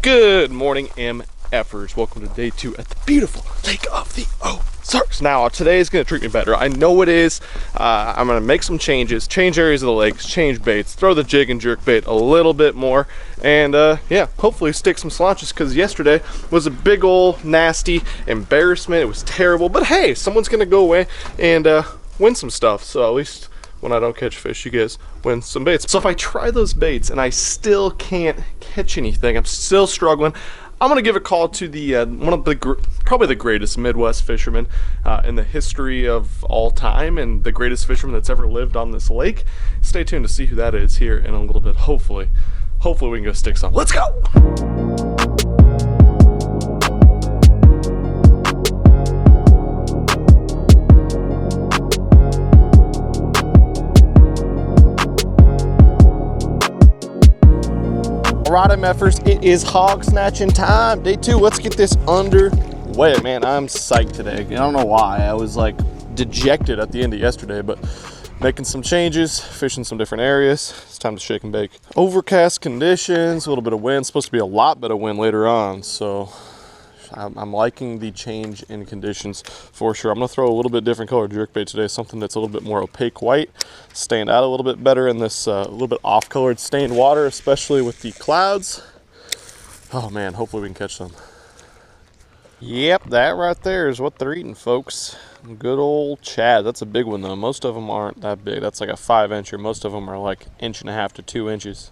Good morning, MFers. Welcome to day 2 at the beautiful Lake of the Ozarks. Now, today is going to treat me better. I know it is. I'm going to make some changes, change areas of the lakes, change baits, throw the jig and jerk bait a little bit more, and yeah, hopefully stick some slonches, because yesterday was a big old nasty embarrassment. It was terrible, but hey, someone's going to go away and win some stuff, so at least when I don't catch fish, you guys win some baits. So if I try those baits and I still can't catch anything, I'm still struggling, I'm gonna give a call to the one of the probably the greatest Midwest fisherman in the history of all time, and the greatest fisherman that's ever lived on this lake. Stay tuned to see who that is here in a little bit. Hopefully we can go stick some. Let's go. Alright, MFers, it is hog snatching time. Day 2, let's get this underway. Man, I'm psyched today. I don't know why. I was like dejected at the end of yesterday, but making some changes, fishing some different areas. It's time to shake and bake. Overcast conditions, a little bit of wind. Supposed to be a lot better wind later on, so I'm liking the change in conditions for sure. I'm gonna throw a little bit different color jerkbait today, something that's a little bit more opaque white, stand out a little bit better in this little bit off-colored stained water, especially with the clouds. Oh man, hopefully we can catch some. Yep, that right there is what they're eating, folks. Good old Chad. That's a big one though. Most of them aren't that big. That's like a 5-incher. Most of them are like 1.5 to 2 inches.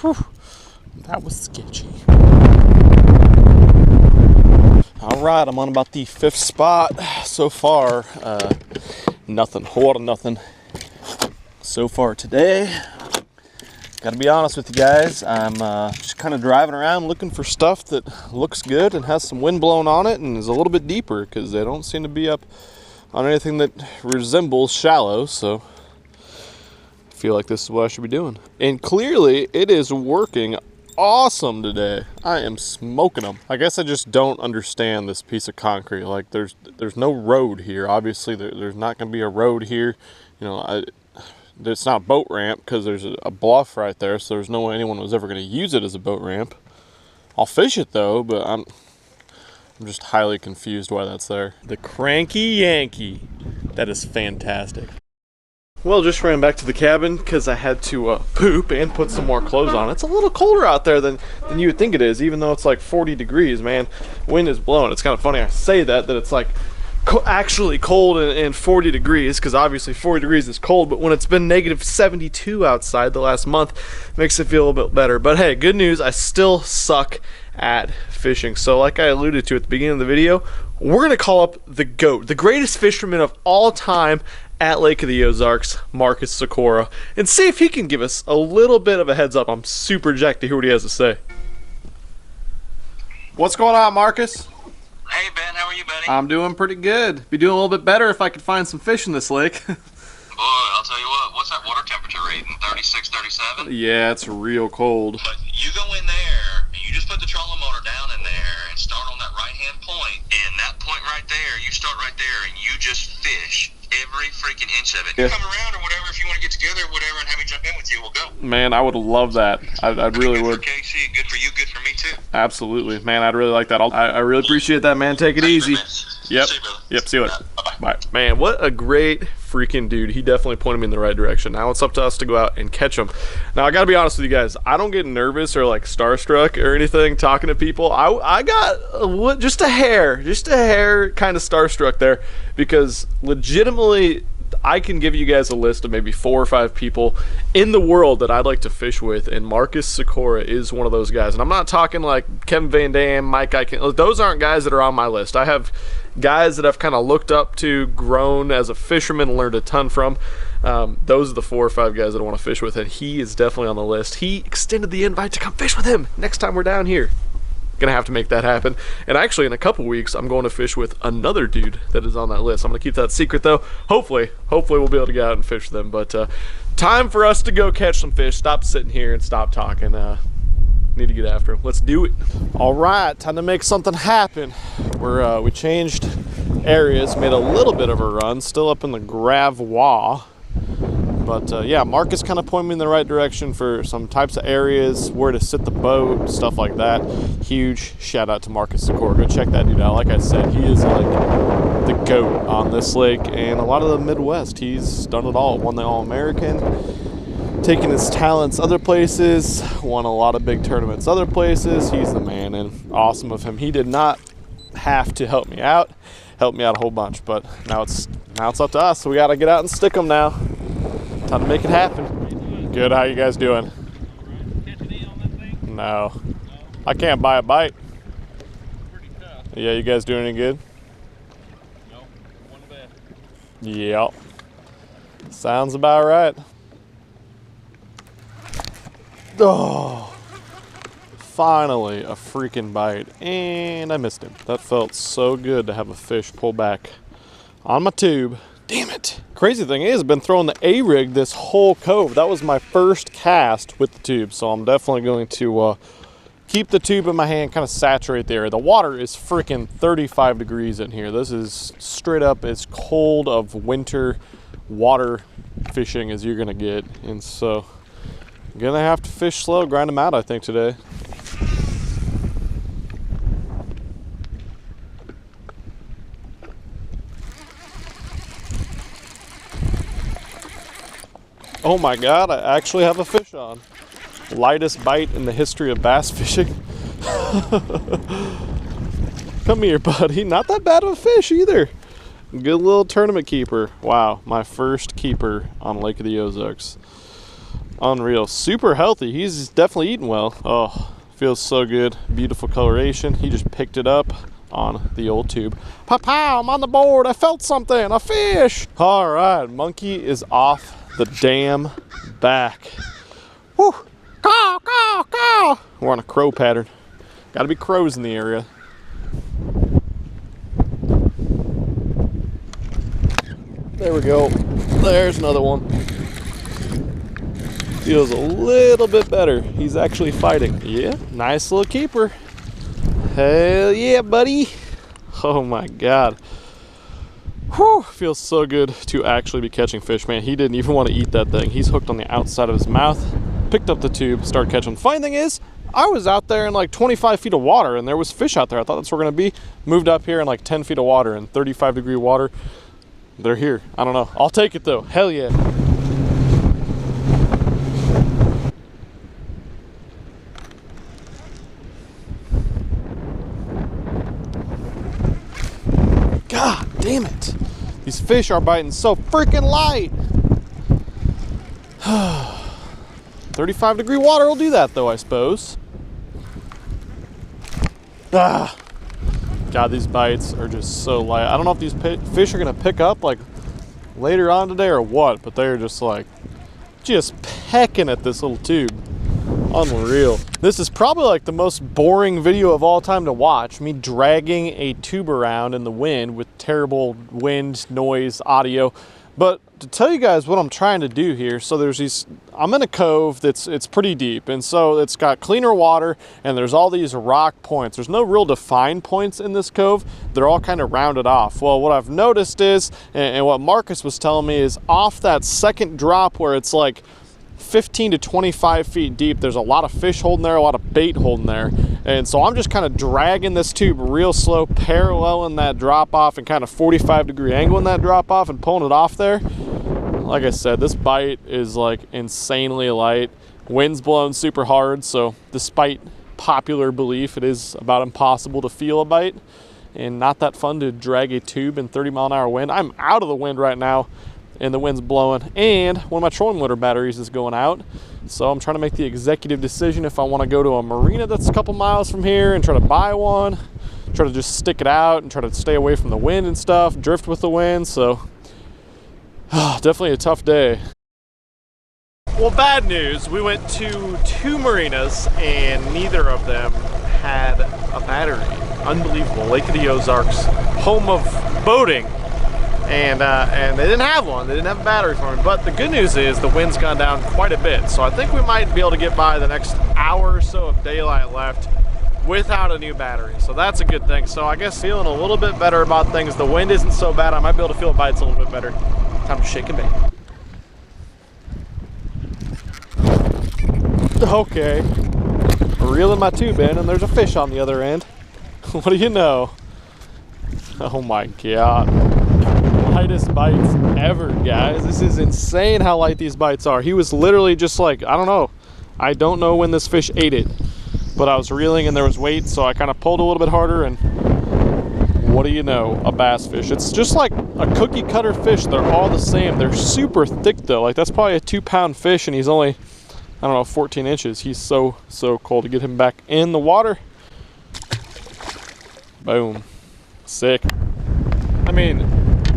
Whew, that was sketchy. All right, I'm on about the 5th spot so far. Nothing, whole lot of nothing so far today. Gotta be honest with you guys, I'm just kind of driving around looking for stuff that looks good and has some wind blowing on it and is a little bit deeper, because they don't seem to be up on anything that resembles shallow, so feel like this is what I should be doing. And clearly it is working awesome today. I am smoking them. I guess I just don't understand this piece of concrete. Like there's no road here. Obviously there's not going to be a road here. You know, it's not a boat ramp because there's a bluff right there, so there's no way anyone was ever going to use it as a boat ramp. I'll fish it though, but I'm just highly confused why that's there. The Cranky Yankee. That is fantastic. Well, just ran back to the cabin because I had to poop and put some more clothes on. It's a little colder out there than you would think it is, even though it's like 40 degrees, man. Wind is blowing. It's kind of funny I say that it's like actually cold and 40 degrees, because obviously 40 degrees is cold, but when it's been negative 72 outside the last month, it makes it feel a little bit better. But hey, good news, I still suck at fishing. So like I alluded to at the beginning of the video, we're going to call up the GOAT, the greatest fisherman of all time at Lake of the Ozarks, Marcus Sikora, and see if he can give us a little bit of a heads up. I'm super jacked to hear what he has to say. What's going on, Marcus? Hey Ben, how are you, buddy? I'm doing pretty good. Be doing a little bit better if I could find some fish in this lake. Boy, I'll tell you what, what's that water temperature rating? 36, 37? Yeah, it's real cold. But you go in there, and you just put the trolling motor down in there and start on that right-hand point, and that point right there, you start right there, and you just fish every freaking inch of it. Yeah. Come around or whatever, if you want to get together or whatever and have me jump in with you, we'll go. Man, I would love that. I really would. Good for KC, good for you, good for me too. Absolutely. Man, I'd really like that. I really appreciate that, man. Take it easy. Yep. See you, brother. Yep, see you later. Bye-bye. Bye. Man, what a great freaking dude. He definitely pointed me in the right direction. Now it's up to us to go out and catch him. Now, I got to be honest with you guys. I don't get nervous or like starstruck or anything talking to people. I got just a hair kind of starstruck there, because legitimately I can give you guys a list of maybe 4 or 5 people in the world that I'd like to fish with, and Marcus Sikora is one of those guys. And I'm not talking like Kevin Van Dam, Mike Eichen. Those aren't guys that are on my list. I have guys that I've kind of looked up to, grown as a fisherman, learned a ton from. Those are the 4 or 5 guys that I want to fish with, and he is definitely on the list. He extended the invite to come fish with him next time we're down here. Gonna have to make that happen. And actually in a couple weeks I'm going to fish with another dude that is on that list. I'm gonna keep that secret though. Hopefully we'll be able to go out and fish them. But time for us to go catch some fish. Stop sitting here and stop talking. Need to get after him. Let's do it. All right, time to make something happen. We changed areas, made a little bit of a run, still up in the Gravois. But yeah, Marcus kind of pointed me in the right direction for some types of areas, where to sit the boat, stuff like that. Huge shout out to Marcus Secor. Go check that dude out. Like I said, he is like the GOAT on this lake and a lot of the Midwest. He's done it all. Won the All-American, taken his talents other places, won a lot of big tournaments other places. He's the man, and awesome of him. He did not have to help me out. Helped me out a whole bunch, but now it's up to us. So we got to get out and stick them now. Time to make it happen. Good. How you guys doing? No. I can't buy a bite. Pretty tough. Yeah, you guys doing any good? No, one bad. Yep. Sounds about right. Oh, finally a freaking bite, and I missed him. That felt so good to have a fish pull back on my tube. Damn it. Crazy thing is, I've been throwing the A-rig this whole cove. That was my first cast with the tube, so I'm definitely going to keep the tube in my hand, kind of saturate the area. The water is freaking 35 degrees in here. This is straight up as cold of winter water fishing as you're gonna get. And so I'm gonna have to fish slow, grind them out, I think, today. Oh my God, I actually have a fish on. Lightest bite in the history of bass fishing. Come here, buddy. Not that bad of a fish either. Good little tournament keeper. Wow, my first keeper on Lake of the Ozarks. Unreal. Super healthy. He's definitely eating well. Oh, feels so good. Beautiful coloration. He just picked it up on the old tube. Pow, I'm on the board. I felt something. A fish. All right, monkey is off the damn back. Whew. Caw, caw, caw. We're on a crow pattern. Gotta be crows in the area. There we go. There's another one. Feels a little bit better. He's actually fighting. Yeah, nice little keeper. Hell yeah, buddy. Oh my God. Whew, feels so good to actually be catching fish, man. He didn't even want to eat that thing. He's hooked on the outside of his mouth. Picked up the tube, started catching. Funny thing is, I was out there in like 25 feet of water and there was fish out there. I thought that's where we're gonna be. Moved up here in like 10 feet of water and 35-degree water. They're here. I don't know. I'll take it though. Hell yeah. God damn it. These fish are biting so freaking light. 35-degree water will do that though, I suppose. Ah. God, these bites are just so light. I don't know if these fish are gonna pick up like later on today or what, but they're just like, just pecking at this little tube. Unreal. This is probably like the most boring video of all time to watch. Me dragging a tube around in the wind with terrible wind, noise, audio. But to tell you guys what I'm trying to do here, so there's these, I'm in a cove it's pretty deep, and so it's got cleaner water, and there's all these rock points. There's no real defined points in this cove. They're all kind of rounded off. Well, what I've noticed is, and what Marcus was telling me, is off that second drop where it's like 15 to 25 feet deep, there's a lot of fish holding there, a lot of bait holding there. And so I'm just kind of dragging this tube real slow, paralleling that drop off and kind of 45-degree angle in that drop off and pulling it off there. Like I said, this bite is like insanely light. Wind's blowing super hard, so despite popular belief, it is about impossible to feel a bite and not that fun to drag a tube in 30-mile-an-hour wind. I'm out of the wind right now, and the wind's blowing, and one of my trolling motor batteries is going out. So I'm trying to make the executive decision if I want to go to a marina that's a couple miles from here and try to buy one, try to just stick it out and try to stay away from the wind and stuff, drift with the wind. So definitely a tough day. Well, bad news. We went to 2 marinas and neither of them had a battery. Unbelievable. Lake of the Ozarks, home of boating. and they didn't have one. They didn't have a battery for me. But the good news is the wind's gone down quite a bit. So I think we might be able to get by the next hour or so of daylight left without a new battery. So that's a good thing. So I guess feeling a little bit better about things. The wind isn't so bad. I might be able to feel bites a little bit better. Time to shake and bake. Okay. Reeling my tube in and there's a fish on the other end. What do you know? Oh my God. Lightest bites ever, guys. This is insane how light these bites are. He was literally just like, I don't know. I don't know when this fish ate it, but I was reeling and there was weight, so I kind of pulled a little bit harder, and what do you know? A bass fish. It's just like a cookie cutter fish. They're all the same. They're super thick though. Like that's probably a 2-pound fish and he's only, I don't know, 14 inches. He's so cool. To get him back in the water. Boom. Sick. I mean,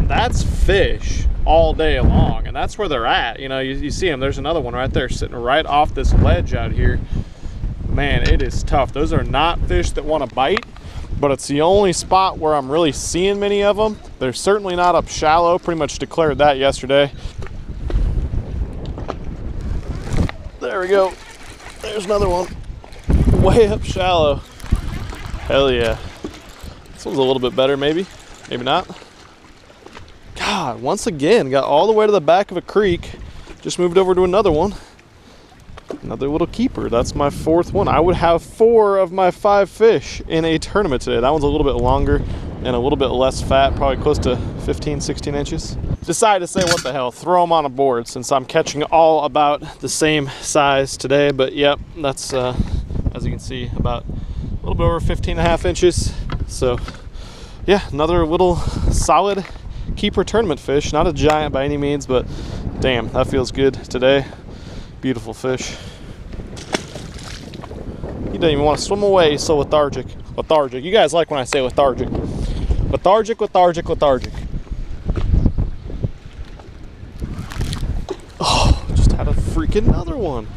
that's fish all day long, and that's where they're at. You know, you see them. There's another one right there sitting right off this ledge out here. Man, it is tough. Those are not fish that want to bite, but it's the only spot where I'm really seeing many of them. They're certainly not up shallow. Pretty much declared that yesterday. There we go. There's another one. Way up shallow. Hell yeah. This one's a little bit better, maybe. Maybe not. God, once again, got all the way to the back of a creek. Just moved over to another one. Another little keeper. That's my 4th one. I would have 4 of my 5 fish in a tournament today. That one's a little bit longer and a little bit less fat, probably close to 15, 16 inches. Decided to say, what the hell, throw them on a board since I'm catching all about the same size today. But yep, that's, as you can see, about a little bit over 15.5 inches. So yeah, another little solid keeper tournament fish. Not a giant by any means, but damn, that feels good today. Beautiful fish. He doesn't even want to swim away. He's so lethargic. Lethargic. You guys like when I say lethargic. Lethargic, lethargic, lethargic. Oh, just had a freaking another one.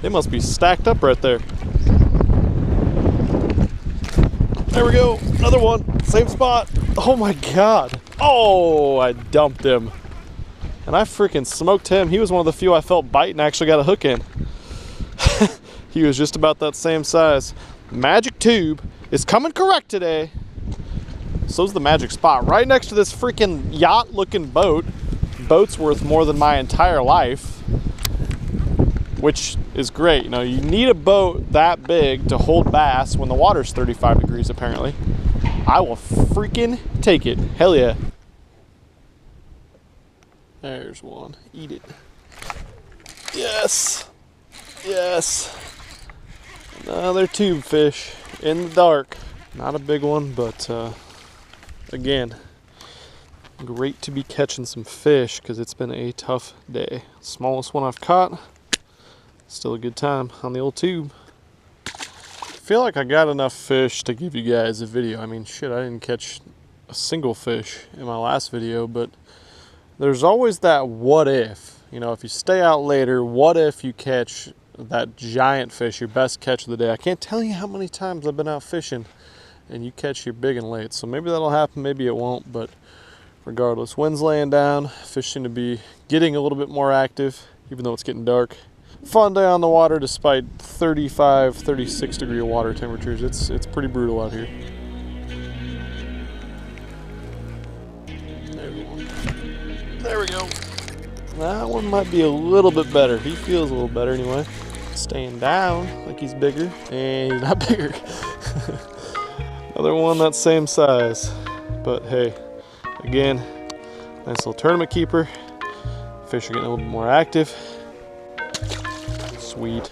They must be stacked up right there. There we go. Another one. Same spot. Oh my God. Oh, I dumped him. And I freaking smoked him. He was one of the few I felt bite and actually got a hook in. He was just about that same size. Magic tube is coming correct today. So's the magic spot. Right next to this freaking yacht-looking boat. Boat's worth more than my entire life. Which is great. You know, you need a boat that big to hold bass when the water's 35 degrees apparently. I will freaking take it. Hell yeah. There's one. Eat it. Yes. Yes. Another tube fish in the dark. Not a big one, but again, great to be catching some fish because it's been a tough day. Smallest one I've caught. Still a good time on the old tube. I feel like I got enough fish to give you guys a video. I mean, shit, I didn't catch a single fish in my last video, but there's always that what if. You know, if you stay out later, what if you catch that giant fish, your best catch of the day? I can't tell you how many times I've been out fishing and you catch your big and late. So maybe that'll happen, maybe it won't, but regardless, wind's laying down. Fish seem to be getting a little bit more active, even though it's getting dark. Fun day on the water despite 35, 36 degree water temperatures. It's pretty brutal out here. There we go. That one might be a little bit better. He feels a little better anyway. Staying down like he's bigger, and he's not bigger. Another one that same size. But hey, again, nice little tournament keeper. Fish are getting a little bit more active. Sweet.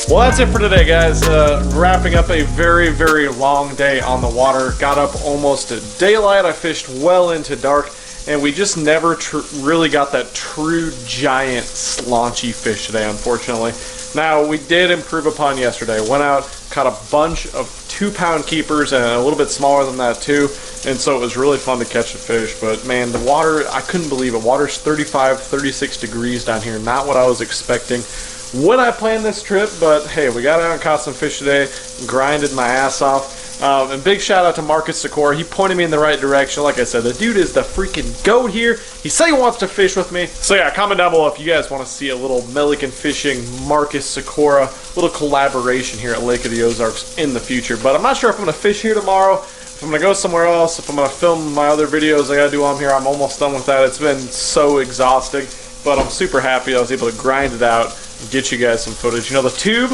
Well, that's it for today, guys. Wrapping up a very, very long day on the water. Got up almost at daylight. I fished well into dark, and we just never really got that true giant slaunchy fish today, unfortunately. Now, we did improve upon yesterday. Went out, caught a bunch of 2-pound keepers and a little bit smaller than that too. And so it was really fun to catch the fish. But man, the water, I couldn't believe it. Water's 35, 36 degrees down here. Not what I was expecting when I planned this trip. But hey, we got out and caught some fish today. Grinded my ass off. And big shout out to Marcus Sikora. He pointed me in the right direction. Like I said, the dude is the freaking goat here. He said he wants to fish with me. So yeah, comment down below if you guys want to see a little Milliken fishing, Marcus Sikora, little collaboration here at Lake of the Ozarks in the future. But I'm not sure if I'm going to fish here tomorrow, if I'm going to go somewhere else, if I'm going to film my other videos I got to do on here. I'm almost done with that. It's been so exhausting, but I'm super happy I was able to grind it out. Get you guys some footage. You know, the tube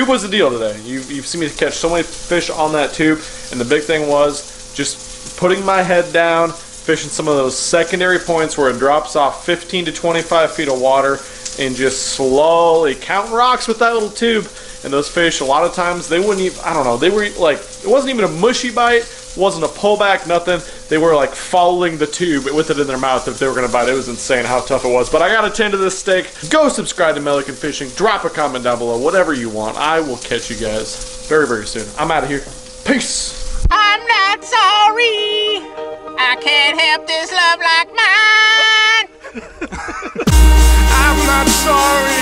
was the deal today. You've seen me catch so many fish on that tube, and the big thing was just putting my head down, fishing some of those secondary points where it drops off 15 to 25 feet of water, and just slowly counting rocks with that little tube. And those fish, a lot of times, they wouldn't even, I don't know, they were like, it wasn't even a mushy bite, wasn't a pullback, nothing. They were like following the tube with it in their mouth if they were going to bite. It was insane how tough it was. But I got a 10 to this steak. Go subscribe to Milliken Fishing. Drop a comment down below. Whatever you want. I will catch you guys very, very soon. I'm out of here. Peace. I'm not sorry. I can't help this love like mine. I'm not sorry.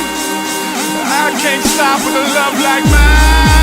I can't stop with a love like mine.